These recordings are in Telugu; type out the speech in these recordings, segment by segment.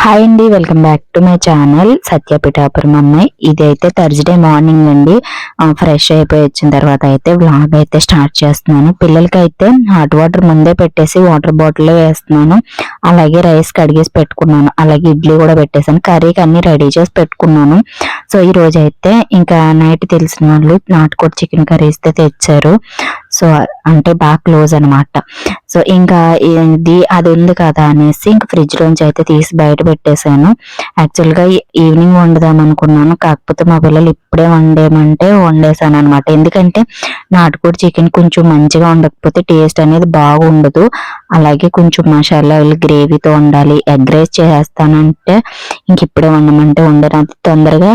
హాయ్ అండి, welcome back to my channel Satyapithapuram అమ్మాయి. ఇది అయితే థర్స్డే మార్నింగ్ అండి. ఫ్రెష్ అయిపోయి వచ్చిన తర్వాత అయితే వ్లాగ్ అయితే స్టార్ట్ చేస్తున్నాను. పిల్లలకి అయితే హాట్ వాటర్ ముందే పెట్టేసి వాటర్ బాటిల్ వేస్తున్నాను. అలాగే రైస్ కడిగేసి పెట్టుకున్నాను. అలాగే ఇడ్లీ కూడా పెట్టేసాను. కర్రీకి అన్ని రెడీ చేసి పెట్టుకున్నాను. సో ఈ రోజు అయితే ఇంకా నైట్ తెలిసిన వాళ్ళు నాటుకోడి చికెన్ కర్రీ ఇస్తే తెచ్చారు. సో అంటే బాగా క్లోజ్ అనమాట. సో ఇంకా అది ఉంది కదా అనేసి ఇంకా ఫ్రిడ్జ్ లోంచి అయితే తీసి బయట పెట్టేశాను. యాక్చువల్ గా ఈవినింగ్ వండుదాం అనుకున్నాను, కాకపోతే మా పిల్లలు ఇప్పుడే వండేమంటే వండేసాను అనమాట. ఎందుకంటే నాటుకోడి చికెన్ కొంచెం మంచిగా ఉండకపోతే టేస్ట్ అనేది బాగుండదు. అలాగే కొంచెం మసాలా గ్రేవీతో వండాలి. ఎగ్ రైస్ చేస్తానంటే ఇంక ఇప్పుడే వండమంటే ఉండదు. తొందరగా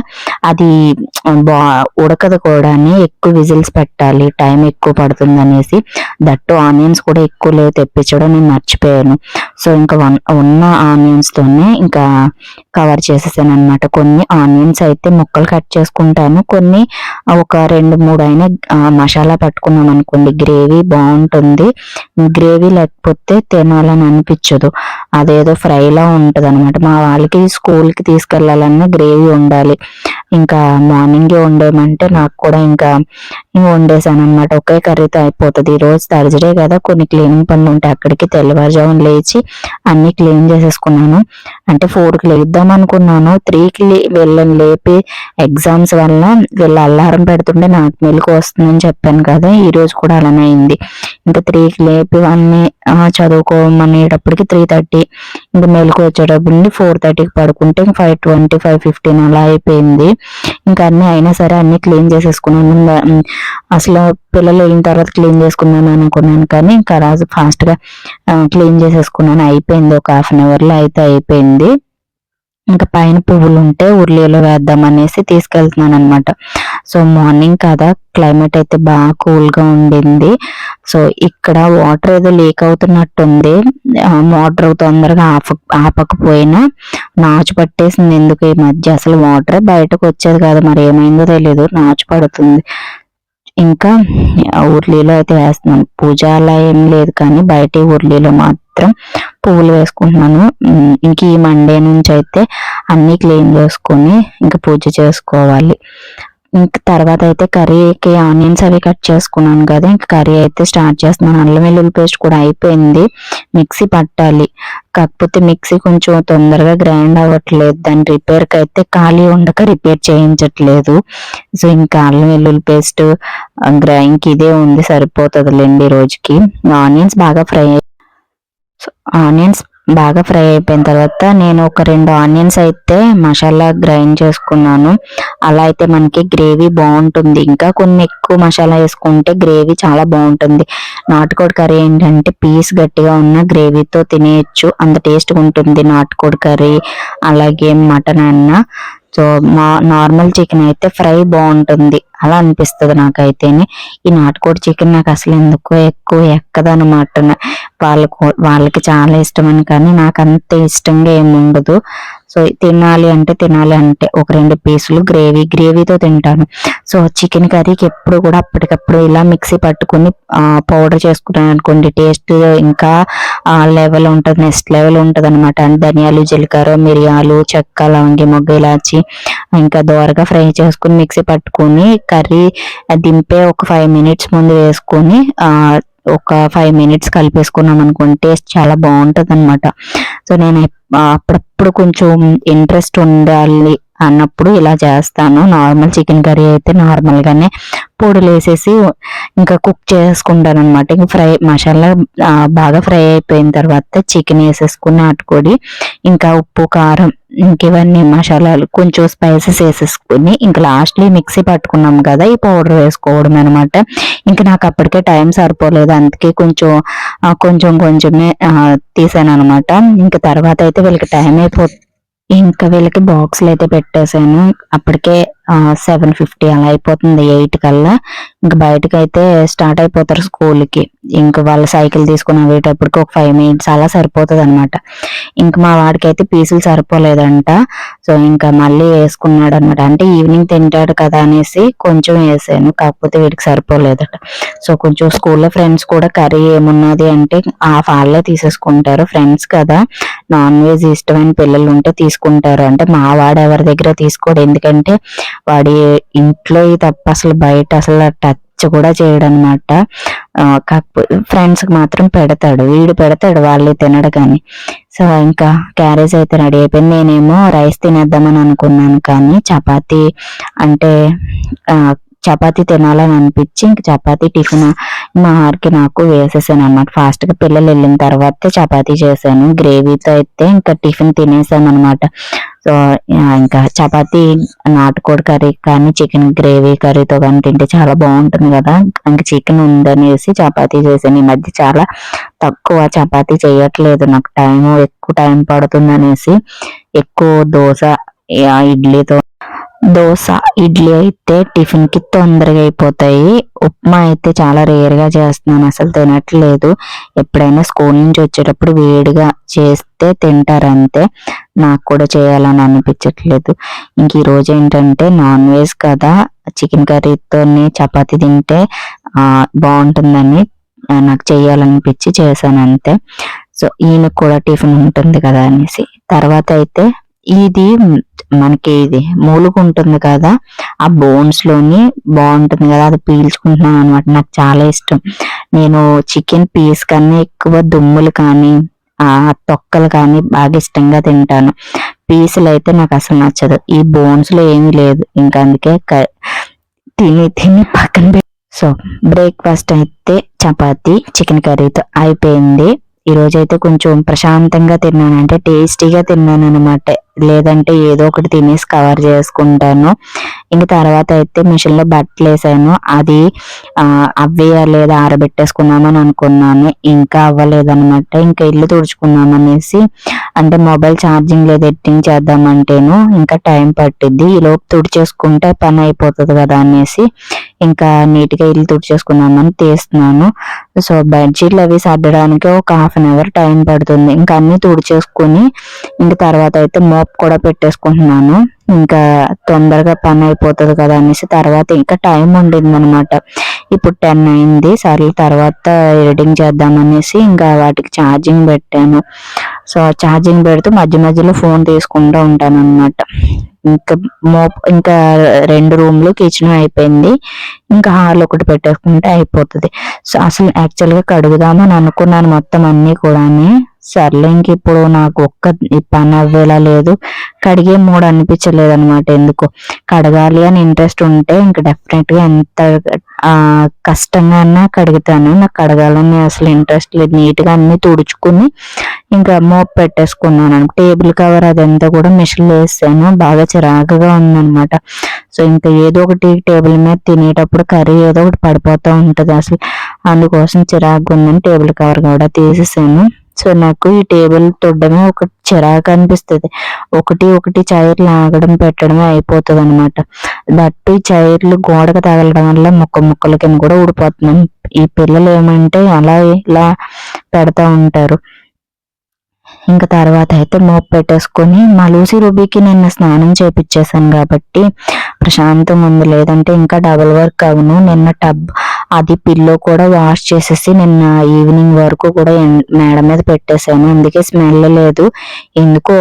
అది ఉడకదు కూడా, ఎక్కువ విజిల్స్ పెట్టాలి, టైం ఎక్కువ పడుతుంది అనేసి. దట్టు ఆనియన్స్ కూడా ఎక్కువ లేవు తెప్పించడం, నేను మర్చిపోయాను. సో ఇంకా ఉన్న ఆనియన్స్ తోనే ఇంకా కవర్ చేసేసాను అనమాట. కొన్ని ఆనియన్స్ అయితే ముక్కలు కట్ చేసుకుంటాను, కొన్ని ఒక 2-3 అయినా మసాలా పట్టుకున్నాం అనుకోండి గ్రేవీ బాగుంటుంది. గ్రేవీ లేకపోతే తినాలని అనిపించదు, అదేదో ఫ్రైలా ఉంటది అనమాట. మా వాళ్ళకి స్కూల్కి తీసుకెళ్లాలన్నా గ్రేవీ ఉండాలి. ఇంకా మార్నింగే వండేయమంటే నాకు కూడా ఇంకా వండేసాను అనమాట. ఒకే కర్రీతో అయిపోతుంది. ఈ రోజు థర్స్డే కదా, కొన్ని క్లీనింగ్ పనులు ఉంటాయి. అక్కడికి తెల్లవారుజామున లేచి అన్ని క్లీన్ చేసేసుకున్నాను. అంటే 4కి లేద్దాం అనుకున్నాను, 3కి వెళ్ళని లేపి ఎగ్జామ్స్ వల్ల వీళ్ళు అల్లారం పెడుతుంటే నాకు మెలకు వస్తుందని చెప్పాను కదా, ఈ రోజు కూడా అలానే అయింది. ఇంకా 3కి లేపి అన్ని చదువుకోమనేటప్పటికి 3:30, ఇంకా మెలకు వచ్చేటప్పుడు 4:30కి పడుకుంటే ఇంకా 5:20, 5:15 అలా అయిపోయింది. ఇంకా అన్ని అయినా సరే అన్ని క్లీన్ చేసేసుకున్నాను. అసలు పిల్లలు వెళ్ళిన తర్వాత క్లీన్ చేసుకున్నాను అనుకున్నాను, కానీ ఇంకా రాజు ఫాస్ట్ గా క్లీన్ చేసేసుకున్నాను. అయిపోయింది, ఒక 1/2 అవర్ లో అయితే అయిపోయింది. ఇంకా పైన పువ్వులు ఉంటే ఉర్లీలో వేద్దాం అనేసి తీసుకెళ్తున్నాను అనమాట. సో మార్నింగ్ కదా, క్లైమేట్ అయితే బాగా కూల్ గా ఉండింది. సో ఇక్కడ వాటర్ ఏదో లీక్ అవుతున్నట్టుంది. మోటార్ తొందరగా ఆపకపోయినా నాచు పట్టేసింది. ఎందుకు ఈ మధ్య అసలు వాటర్ బయటకు వచ్చేది కాదు, మరి ఏమైందో తెలీదు, నాచు పడుతుంది. ఇంకా ఉర్లీలో అయితే వేస్తున్నాను. పూజ అలా ఏం లేదు, కానీ బయట ఉర్లీలో మాత్రం పువ్వులు వేసుకుంటున్నాను. ఇంక ఈ మండే నుంచి అయితే అన్ని క్లీన్ చేసుకొని ఇంకా పూజ చేసుకోవాలి. ఇంక తర్వాత అయితే కర్రీకి ఆనియన్స్ అవి కట్ చేసుకున్నాను కదా, ఇంకా కర్రీ అయితే స్టార్ట్ చేస్తున్నాను. అల్లం వెల్లుల్లి పేస్ట్ కూడా అయిపోయింది, మిక్సీ పట్టాలి. కాకపోతే మిక్సీ కొంచెం తొందరగా గ్రైండ్ అవ్వట్లేదు, దాని రిపేర్కి అయితే ఖాళీ ఉండక రిపేర్ చేయించట్లేదు. సో ఇంకా అల్లం వెల్లుల్లి పేస్ట్ ఇంక ఇదే ఉంది, సరిపోతుందిలేండి రోజుకి. ఆనియన్స్ బాగా ఫ్రై అయిపోయిన తర్వాత నేను ఒక 2 ఆనియన్స్ అయితే మసాలా గ్రైండ్ చేసుకున్నాను. అలా అయితే మనకి గ్రేవీ బాగుంటుంది. ఇంకా కొన్ని ఎక్కువ మసాలా వేసుకుంటే గ్రేవీ చాలా బాగుంటుంది. నాటుకోడి కర్రీ ఏంటంటే పీస్ గట్టిగా ఉన్న గ్రేవీతో తినేయచ్చు, అంత టేస్ట్గా ఉంటుంది నాటుకోడి కర్రీ. అలాగే మటన్ అన్న. సో నార్మల్ చికెన్ అయితే ఫ్రై బాగుంటుంది అలా అనిపిస్తుంది నాకైతేనే. ఈ నాటుకోడి చికెన్ నాకు అసలు ఎందుకో ఎక్కువ ఎక్కదనమాట. వాళ్ళకి చాలా ఇష్టమని, కానీ నాకు అంత ఇష్టంగా ఏమి ఉండదు. సో తినాలి అంటే ఒక 2 పీసులు గ్రేవీతో తింటాను. సో చికెన్ కర్రీకి ఎప్పుడు కూడా అప్పటికప్పుడు ఇలా మిక్సీ పట్టుకుని పౌడర్ చేసుకున్నాను అనుకోండి, టేస్ట్ ఇంకా లెవెల్ ఉంటుంది, నెక్స్ట్ లెవెల్ ఉంటుంది అనమాట. ధనియాలు, జీలకర్ర, మిరియాలు, చెక్క, లవంగి, మొగ్గ, ఇలాచి ఇంకా దోరగా ఫ్రై చేసుకుని మిక్సీ పట్టుకుని కర్రీ దింపే ఒక 5 మినిట్స్ ముందు వేసుకొని ఒక 5 మినిట్స్ కలిపేసుకున్నాం అనుకోండి, టేస్ట్ చాలా బాగుంటుంది అనమాట. సో నేను అప్పుడప్పుడు కొంచెం ఇంట్రెస్ట్ ఉండాలి అన్నప్పుడు ఇలా చేస్తాను. నార్మల్ చికెన్ కర్రీ అయితే నార్మల్ గానే పొడులు వేసేసి ఇంకా కుక్ చేసుకుంటాను అనమాట. ఇంకా మసాలా బాగా ఫ్రై అయిపోయిన తర్వాత చికెన్ వేసేసుకుని నాటుకోడి, ఇంకా ఉప్పు, కారం, ఇంక ఇవన్నీ మసాలాలు కొంచెం స్పైసెస్ వేసేసుకుని ఇంకా లాస్ట్లీ మిక్సీ పట్టుకున్నాం కదా, ఈ పౌడర్ వేసుకోవడం అనమాట. ఇంకా నాకు అప్పటికే టైం సరిపోలేదు, అందుకే కొంచెమే తీసాను అనమాట. ఇంకా తర్వాత అయితే వీళ్ళకి టైం అయిపోతుంది. ఇంకా వీళ్ళకి బాక్సులు అయితే పెట్టేశాను. అప్పటికే 7:50 అలా అయిపోతుంది. 8 కల్లా ఇంకా బయటకు అయితే స్టార్ట్ అయిపోతారు స్కూల్కి. ఇంకా వాళ్ళ సైకిల్ తీసుకుని అయ్యేటప్పటికి ఒక 5 minutes అలా సరిపోతుంది అనమాట. ఇంకా మా వాడికి అయితే పీసులు సరిపోలేదంట. సో ఇంకా మళ్ళీ వేసుకున్నాడు అనమాట. అంటే ఈవినింగ్ తింటాడు కదా అనేసి కొంచెం వేసాను, కాకపోతే వీడికి సరిపోలేదట. సో కొంచెం స్కూల్లో ఫ్రెండ్స్ కూడా కర్రీ ఏమున్నది అంటే వాళ్ళే తీసేసుకుంటారు. ఫ్రెండ్స్ కదా, నాన్ వెజ్ ఇష్టమైన పిల్లలు ఉంటే తీసుకుంటారు. అంటే మా వాడు ఎవరి దగ్గర తీసుకోడు, ఎందుకంటే వాడి ఇంట్లో తప్ప అసలు బయట అసలు టచ్ కూడా చేయడు అనమాట. కాకపోతే ఫ్రెండ్స్ కి మాత్రం పెడతాడు, వీడు పెడతాడు, వాళ్ళు తినడు కానీ. సో ఇంకా క్యారేజ్ అయితే రెడీ అయిపోయింది. నేనేమో రైస్ తినేద్దామని అనుకున్నాను, కానీ చపాతీ అంటే చపాతీ తినాలని అనిపించి ఇంక చపాతీ టిఫిన్ మా వారికి నాకు వేసేసాను అనమాట. ఫాస్ట్ గా పిల్లలు వెళ్ళిన తర్వాత చపాతీ చేశాను. గ్రేవీతో అయితే ఇంకా టిఫిన్ తినేసాను అనమాట. సో ఇంకా చపాతీ నాటుకోడి కర్రీ కానీ చికెన్ గ్రేవీ కర్రీతో కానీ తింటే చాలా బాగుంటుంది కదా. ఇంకా చికెన్ ఉందనేసి చపాతీ చేశాను. ఈ మధ్య చాలా తక్కువ చపాతీ చేయట్లేదు, నాకు ఎక్కువ టైం పడుతుంది అనేసి ఎక్కువ దోశ ఇడ్లీ అయితే టిఫిన్ కి తొందరగా అయిపోతాయి. ఉప్మా అయితే చాలా రేర్ గా చేస్తున్నాను, అసలు తినట్లేదు. ఎప్పుడైనా స్కూల్ నుంచి వచ్చేటప్పుడు వేడిగా చేస్తే తింటారు అంతే, నాకు కూడా చేయాలని అనిపించట్లేదు. ఇంక ఈ రోజు ఏంటంటే నాన్ వెజ్ కదా, చికెన్ కర్రీతోని చపాతీ తింటే బాగుంటుందని నాకు చేయాలనిపించి చేశాను అంతే. సో ఈయనకు కూడా టిఫిన్ ఉంటుంది కదా అనేసి. తర్వాత అయితే ఇది మూలుగు ఉంటుంది కదా, ఆ బోన్స్ లోని బాగుంటుంది కదా, అది పీల్చుకుంటున్నాను అనమాట. నాకు చాలా ఇష్టం. నేను చికెన్ పీస్ కన్నా ఎక్కువ దుమ్ములు కానీ తొక్కలు కానీ బాగా ఇష్టంగా తింటాను. పీసులు అయితే నాకు అసలు నచ్చదు. ఈ బోన్స్ లో ఏమీ లేదు, ఇంకా అందుకే తిని పక్కన సో బ్రేక్ఫాస్ట్ అయితే చపాతీ చికెన్ కర్రీతో అయిపోయింది. ఈ రోజు అయితే కొంచెం ప్రశాంతంగా తిన్నాను, అంటే టేస్టీగా తిన్నాను అనమాట. లేదంటే ఏదో ఒకటి తినేసి కవర్ చేసుకుంటాను. ఇంక తర్వాత అయితే మిషన్ లో బట్టలు వేసాను, అది అవ్వేయలేదు, ఆరబెట్టేసుకున్నామని అనుకున్నాను, ఇంకా అవ్వలేదనమాట. ఇంకా ఇల్లు తుడుచుకున్నామనేసి, అంటే మొబైల్ ఛార్జింగ్ లేదు, ఎడిటింగ్ చేద్దామంటేను ఇంకా టైం పట్టిద్ది, ఈలోపు తుడిచేసుకుంటే పని అయిపోతుంది కదా అనేసి ఇంకా నీట్ గా ఇల్లు తుడిచేసుకున్నామని తీస్తున్నాను. సో బెడ్షీట్లు అవి సర్దడానికి ఒక 1/2 hour టైం పడుతుంది. ఇంకా అన్ని తుడిచేసుకుని ఇంక తర్వాత అయితే మోప్ కూడా పెట్టేసుకుంటున్నాను, ఇంకా తొందరగా పని అయిపోతుంది కదా అనేసి. తర్వాత ఇంకా టైం ఉండింది అనమాట, ఇప్పుడు 10 అయింది. సరే తర్వాత ఎడిటింగ్ చేద్దామనేసి ఇంకా వాటికి ఛార్జింగ్ పెట్టాను. సో ఛార్జింగ్ పెడుతూ మధ్య మధ్యలో ఫోన్ తీసుకుంటూ ఉంటాను అనమాట. ఇంకా 2 రూమ్లు కిచెన్ అయిపోయింది, ఇంకా హాల్ ఒకటి పెట్టేసుకుంటే అయిపోతుంది. సో అసలు యాక్చువల్ గా కడుగుదామని అనుకున్నాను మొత్తం అన్ని కూడా. సర్లే ఇంక ఇప్పుడు నాకు పని అవ్వేలా లేదు, కడిగే మూడు అనిపించలేదు అనమాట. ఎందుకు కడగాలి అని ఇంట్రెస్ట్ ఉంటే ఇంకా డెఫినెట్ గా ఎంత కష్టంగా అన్నా కడుగుతాను. నాకు కడగాలని అసలు ఇంట్రెస్ట్ లేదు. నీట్ గా అన్ని తుడుచుకుని ఇంకా మోప్ పెట్టేసుకున్నాను. టేబుల్ కవర్ అదంతా కూడా మిషన్లో వేసాను, బాగా చిరాకుగా ఉందన్నమాట. సో ఇంకా ఏదో ఒకటి టేబుల్ మీద తినేటప్పుడు కర్రీ ఏదో ఒకటి పడిపోతూ ఉంటది అసలు, అందుకోసం చిరాకుగా ఉందని టేబుల్ కవర్ కూడా తీసేసాను. సో నాకు ఈ టేబుల్ తొడ్డమే ఒక చిరాకు అనిపిస్తుంది, ఒకటి చైర్లు ఆగడం పెట్టడమే అయిపోతుంది అనమాట. దట్టు ఈ చైర్లు గోడకు తగలడం వల్ల ముక్కల కింద కూడా ఊడిపోతున్నాం. ఈ పిల్లలు ఏమంటే అలా ఇలా పెడతా ఉంటారు. ఇంకా తర్వాత అయితే మోపు పెట్టేసుకొని మా లూసీ రూబీకి నిన్న స్నానం చేపించేసాను కాబట్టి ప్రశాంతంగా ఉంది, లేదంటే ఇంకా డబుల్ వర్క్ అవును. నిన్న అది పిల్లో కూడా వాష్ చేసేసి నిన్న ఈవినింగ్ వరకు కూడా మేడ మీద పెట్టేశాను, అందుకే స్మెల్ లేదు. ఎందుకో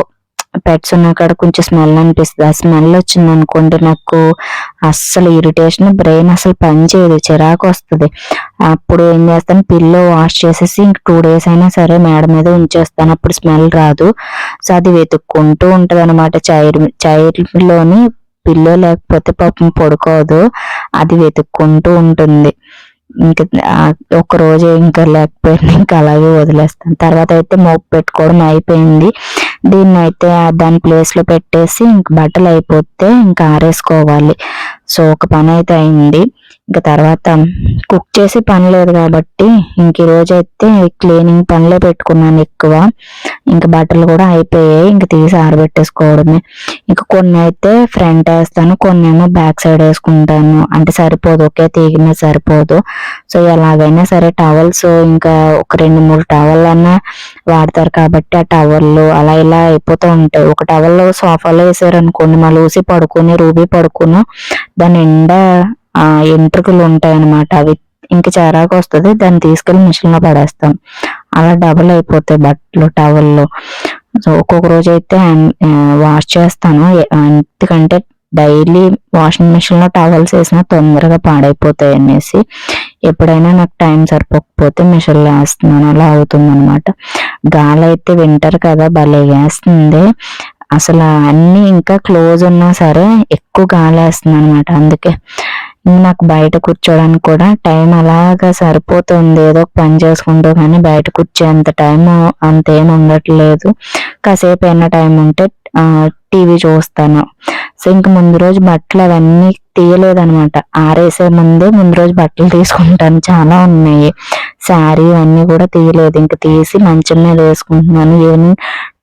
పెట్స్ ఉన్న కాడ కొంచెం స్మెల్ అనిపిస్తుంది. ఆ స్మెల్ వచ్చింది అనుకోండి నాకు అస్సలు ఇరిటేషన్, బ్రెయిన్ అసలు పనిచేయదు, చిరాకు వస్తుంది. అప్పుడు ఏం చేస్తాను, పిల్లో వాష్ చేసేసి ఇంక 2 days అయినా సరే మేడ మీద ఉంచేస్తాను, అప్పుడు స్మెల్ రాదు. సో అది వెతుక్కుంటూ ఉంటది అనమాట. చైర్లోని పిల్లో లేకపోతే పాపం పడుకోదు, అది వెతుక్కుంటూ ఉంటుంది. ఇంకా ఒక రోజు ఇంకా లేకపోయినా ఇంకా అలాగే వదిలేస్తాను. తర్వాత అయితే మోపు పెట్టుకోవడం అయిపోయింది. దీన్ని అయితే దాని ప్లేస్ లో పెట్టేసి ఇంక బట్టలు అయిపోతే ఇంకా ఆరేసుకోవాలి. సో ఒక పని అయితే అయింది. ఇంకా తర్వాత కుక్ చేసి పని లేదు కాబట్టి ఇంక ఈ రోజైతే క్లీనింగ్ పనిలో పెట్టుకున్నాను ఎక్కువ. ఇంకా బట్టలు కూడా అయిపోయాయి, ఇంక తీసి ఆరబెట్టేసుకోవడమే. ఇంకా కొన్ని అయితే ఫ్రంట్ వేస్తాను, కొన్ని ఏమో బ్యాక్ సైడ్ వేసుకుంటాను. అంటే సరిపోదు, ఒకే తీగిన సరిపోదు. సో ఎలాగైనా సరే టవల్స్ ఇంకా ఒక 2-3 టవల్ అన్నా వాడతారు కాబట్టి ఆ టవల్లు అలా ఇలా అయిపోతూ ఉంటాయి. ఒక టవల్ సోఫాలో వేసారనుకోండి, మా లూసి పడుకుని రూబీ పడుకుని దాని నిండా ఎంట్రుకలు ఉంటాయి అన్నమాట. అవి ఇంక చిరాకు వస్తుంది, దాన్ని తీసుకెళ్లి మిషన్ లో పడేస్తాం. అలా డబుల్ అయిపోతాయి బట్టలు టవల్లో. సో ఒక్కొక్క రోజు అయితే వాష్ చేస్తాను, ఎందుకంటే డైలీ వాషింగ్ మిషన్ లో టవల్స్ వేసినా తొందరగా పాడైపోతాయి అనేసి. ఎప్పుడైనా నాకు టైం సరిపోకపోతే మిషన్ లో వేస్తున్నాను, అలా అవుతుంది అనమాట. గాలి అయితే వింటర్ కదా భలే వేస్తుంది అసలు. అన్ని ఇంకా క్లోజ్ ఉన్నా సరే ఎక్కువ గాలి వేస్తుంది అనమాట. అందుకే నాకు బయట కూర్చోడానికి కూడా టైం అలాగా సరిపోతుంది, ఏదో ఒక పని చేసుకుంటూ. కానీ బయట కూర్చోంత టైం అంతేం ఉండట్లేదు. కాసేపు అయినా టైం ఉంటే టీవీ చూస్తాను. సో ఇంక ముందు రోజు బట్టలు అవన్నీ తీయలేదనమాట, ఆరేసే ముందు రోజు బట్టలు తీసుకుంటాను, చాలా ఉన్నాయి. శారీ అన్నీ కూడా తీయలేదు, ఇంక తీసి మంచం మీద వేసుకుంటున్నాను. ఈవినింగ్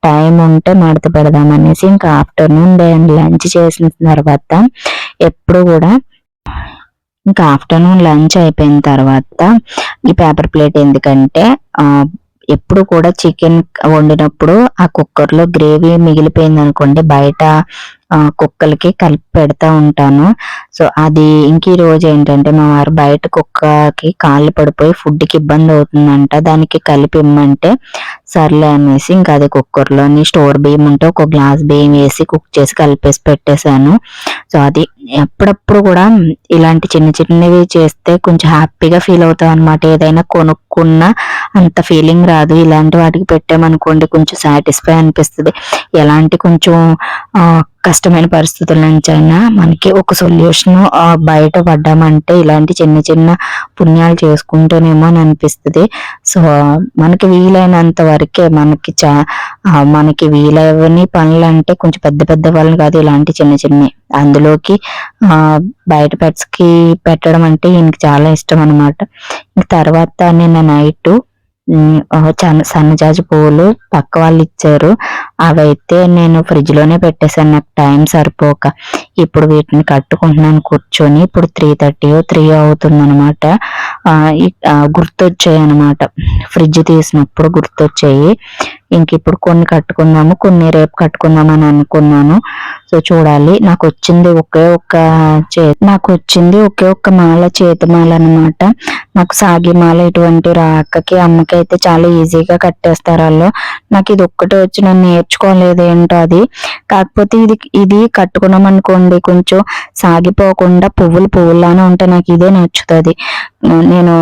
టైం ఉంటే మడత పెడదామనేసి. ఇంకా ఆఫ్టర్నూన్ లంచ్ చేసిన తర్వాత ఎప్పుడు కూడా ఇంకా ఆఫ్టర్నూన్ లంచ్ అయిపోయిన తర్వాత ఈ పేపర్ ప్లేట్ ఎందుకంటే ఎప్పుడు కూడా చికెన్ వండినప్పుడు ఆ కుక్కర్లో గ్రేవీ మిగిలిపోయింది అనుకోండి, బయట కుక్కలకి కలిపి పెడతా ఉంటాను. సో అది ఇంక ఈ రోజు ఏంటంటే మా వారు బయట కుక్కకి కాళ్ళు పడిపోయి ఫుడ్కి ఇబ్బంది అవుతుందంట, దానికి కలిపి ఇమ్మంటే సర్లే అనేసి ఇంకా అది కుక్కర్లోని స్టోర్ బియ్యం ఉంటే ఒక గ్లాస్ బియ్యం వేసి కుక్ చేసి కలిపేసి పెట్టేశాను. సో అది ఎప్పుడప్పుడు కూడా ఇలాంటి చిన్న చిన్నవి చేస్తే కొంచెం హ్యాపీగా ఫీల్ అవుతాం అనమాట. ఏదైనా కొనుక్కున్న అంత ఫీలింగ్ రాదు, ఇలాంటి వాటికి పెట్టామనుకోండి కొంచెం సాటిస్ఫై అనిపిస్తుంది. ఎలాంటి కొంచెం కష్టమైన పరిస్థితుల నుంచి అయినా మనకి ఒక సొల్యూషన్ బయట పడ్డామంటే ఇలాంటి చిన్న చిన్న పుణ్యాలు చేసుకుంటేనేమో అని అనిపిస్తుంది. సో మనకి వీలైనంత వరకే మనకి వీలైన పనులు అంటే కొంచెం పెద్ద పెద్ద పనులు కాదు, ఇలాంటి చిన్న చిన్నవి. అందులోకి బయట పెట్స్ కి పెట్టడం అంటే ఈయనకి చాలా ఇష్టం అనమాట. తర్వాత నిన్న నైట్ సన్నజాజి పువ్వులు పక్క వాళ్ళు ఇచ్చారు, అవైతే నేను ఫ్రిడ్జ్ లోనే పెట్టేశాను నాకు టైం సరిపోక. ఇప్పుడు వీటిని కట్టుకుంటున్నాను కూర్చొని. ఇప్పుడు 3:30 అవుతుంది అనమాట. గుర్తొచ్చాయి అనమాట, ఫ్రిడ్జ్ తీసినప్పుడు గుర్తొచ్చాయి. ఇంక ఇప్పుడు కొన్ని కట్టుకుందాము, కొన్ని రేపు కట్టుకుందాం అని అనుకున్నాను. సో చూడాలి. నాకు వచ్చింది ఒకే ఒక్క మాల, చేతి మాల అనమాట. నాకు సాగి మాల ఇటువంటి అక్కకి అమ్మకి అయితే చాలా ఈజీగా కట్టేస్తారు వాళ్ళు. నాకు ఇది ఒక్కటే వచ్చి నన్ను నేర్చుకోలేదు ఏంటో అది. కాకపోతే ఇది కట్టుకున్నాం అనుకోండి కొంచెం సాగిపోకుండా పువ్వులానే ఉంటే నాకు ఇదే నచ్చుతుంది. నేను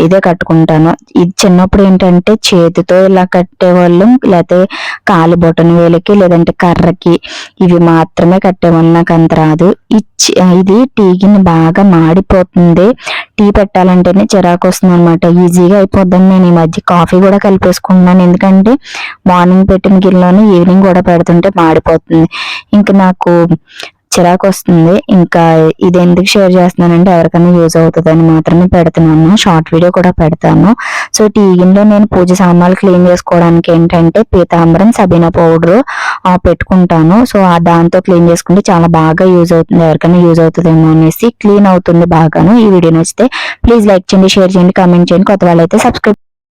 ఇదే కట్టుకుంటాను. ఇది చిన్నప్పుడు ఏంటంటే చేతితో ఇలా కట్టేవాళ్ళు, లేకపోతే కాలి బొటన వేలకి లేదంటే కర్రకి ఇవి మాత్రమే కట్టేవాళ్ళు, నాకు అంత రాదు. ఇది టీగిని బాగా మాడిపోతుంది, టీ పెట్టాలంటేనే చిరాకు వస్తుంది అనమాట. ఈజీగా అయిపోద్దని నేను ఈ మధ్య కాఫీ కూడా కలిపేసుకుంటున్నాను, ఎందుకంటే మార్నింగ్ పెట్టిన గిన్నెలోనే ఈవినింగ్ కూడా పెడుతుంటే మాడిపోతుంది. ఇంకా నాకు చిరాకు వస్తుంది. ఇంకా ఇది ఎందుకు షేర్ చేస్తున్నానంటే ఎవరికైనా యూజ్ అవుతుందని మాత్రమే పెడుతున్నాను. షార్ట్ వీడియో కూడా పెడతాను. సో టీ గిన్నెలో నేను పూజ సామాన్లు క్లీన్ చేసుకోవడానికి ఏంటంటే పీతాంబరం, సబీనా పౌడర్ పెట్టుకుంటాను. సో దాంతో క్లీన్ చేసుకుంటే చాలా బాగా యూజ్ అవుతుంది, ఎవరికైనా యూజ్ అవుతుందేమో అనేసి క్లీన్ అవుతుంది బాగాను. ఈ వీడియో నచ్చితే ప్లీజ్ లైక్ చేయండి, షేర్ చేయండి, కామెంట్ చేయండి. కొత్త వాళ్ళైతే సబ్స్క్రైబ్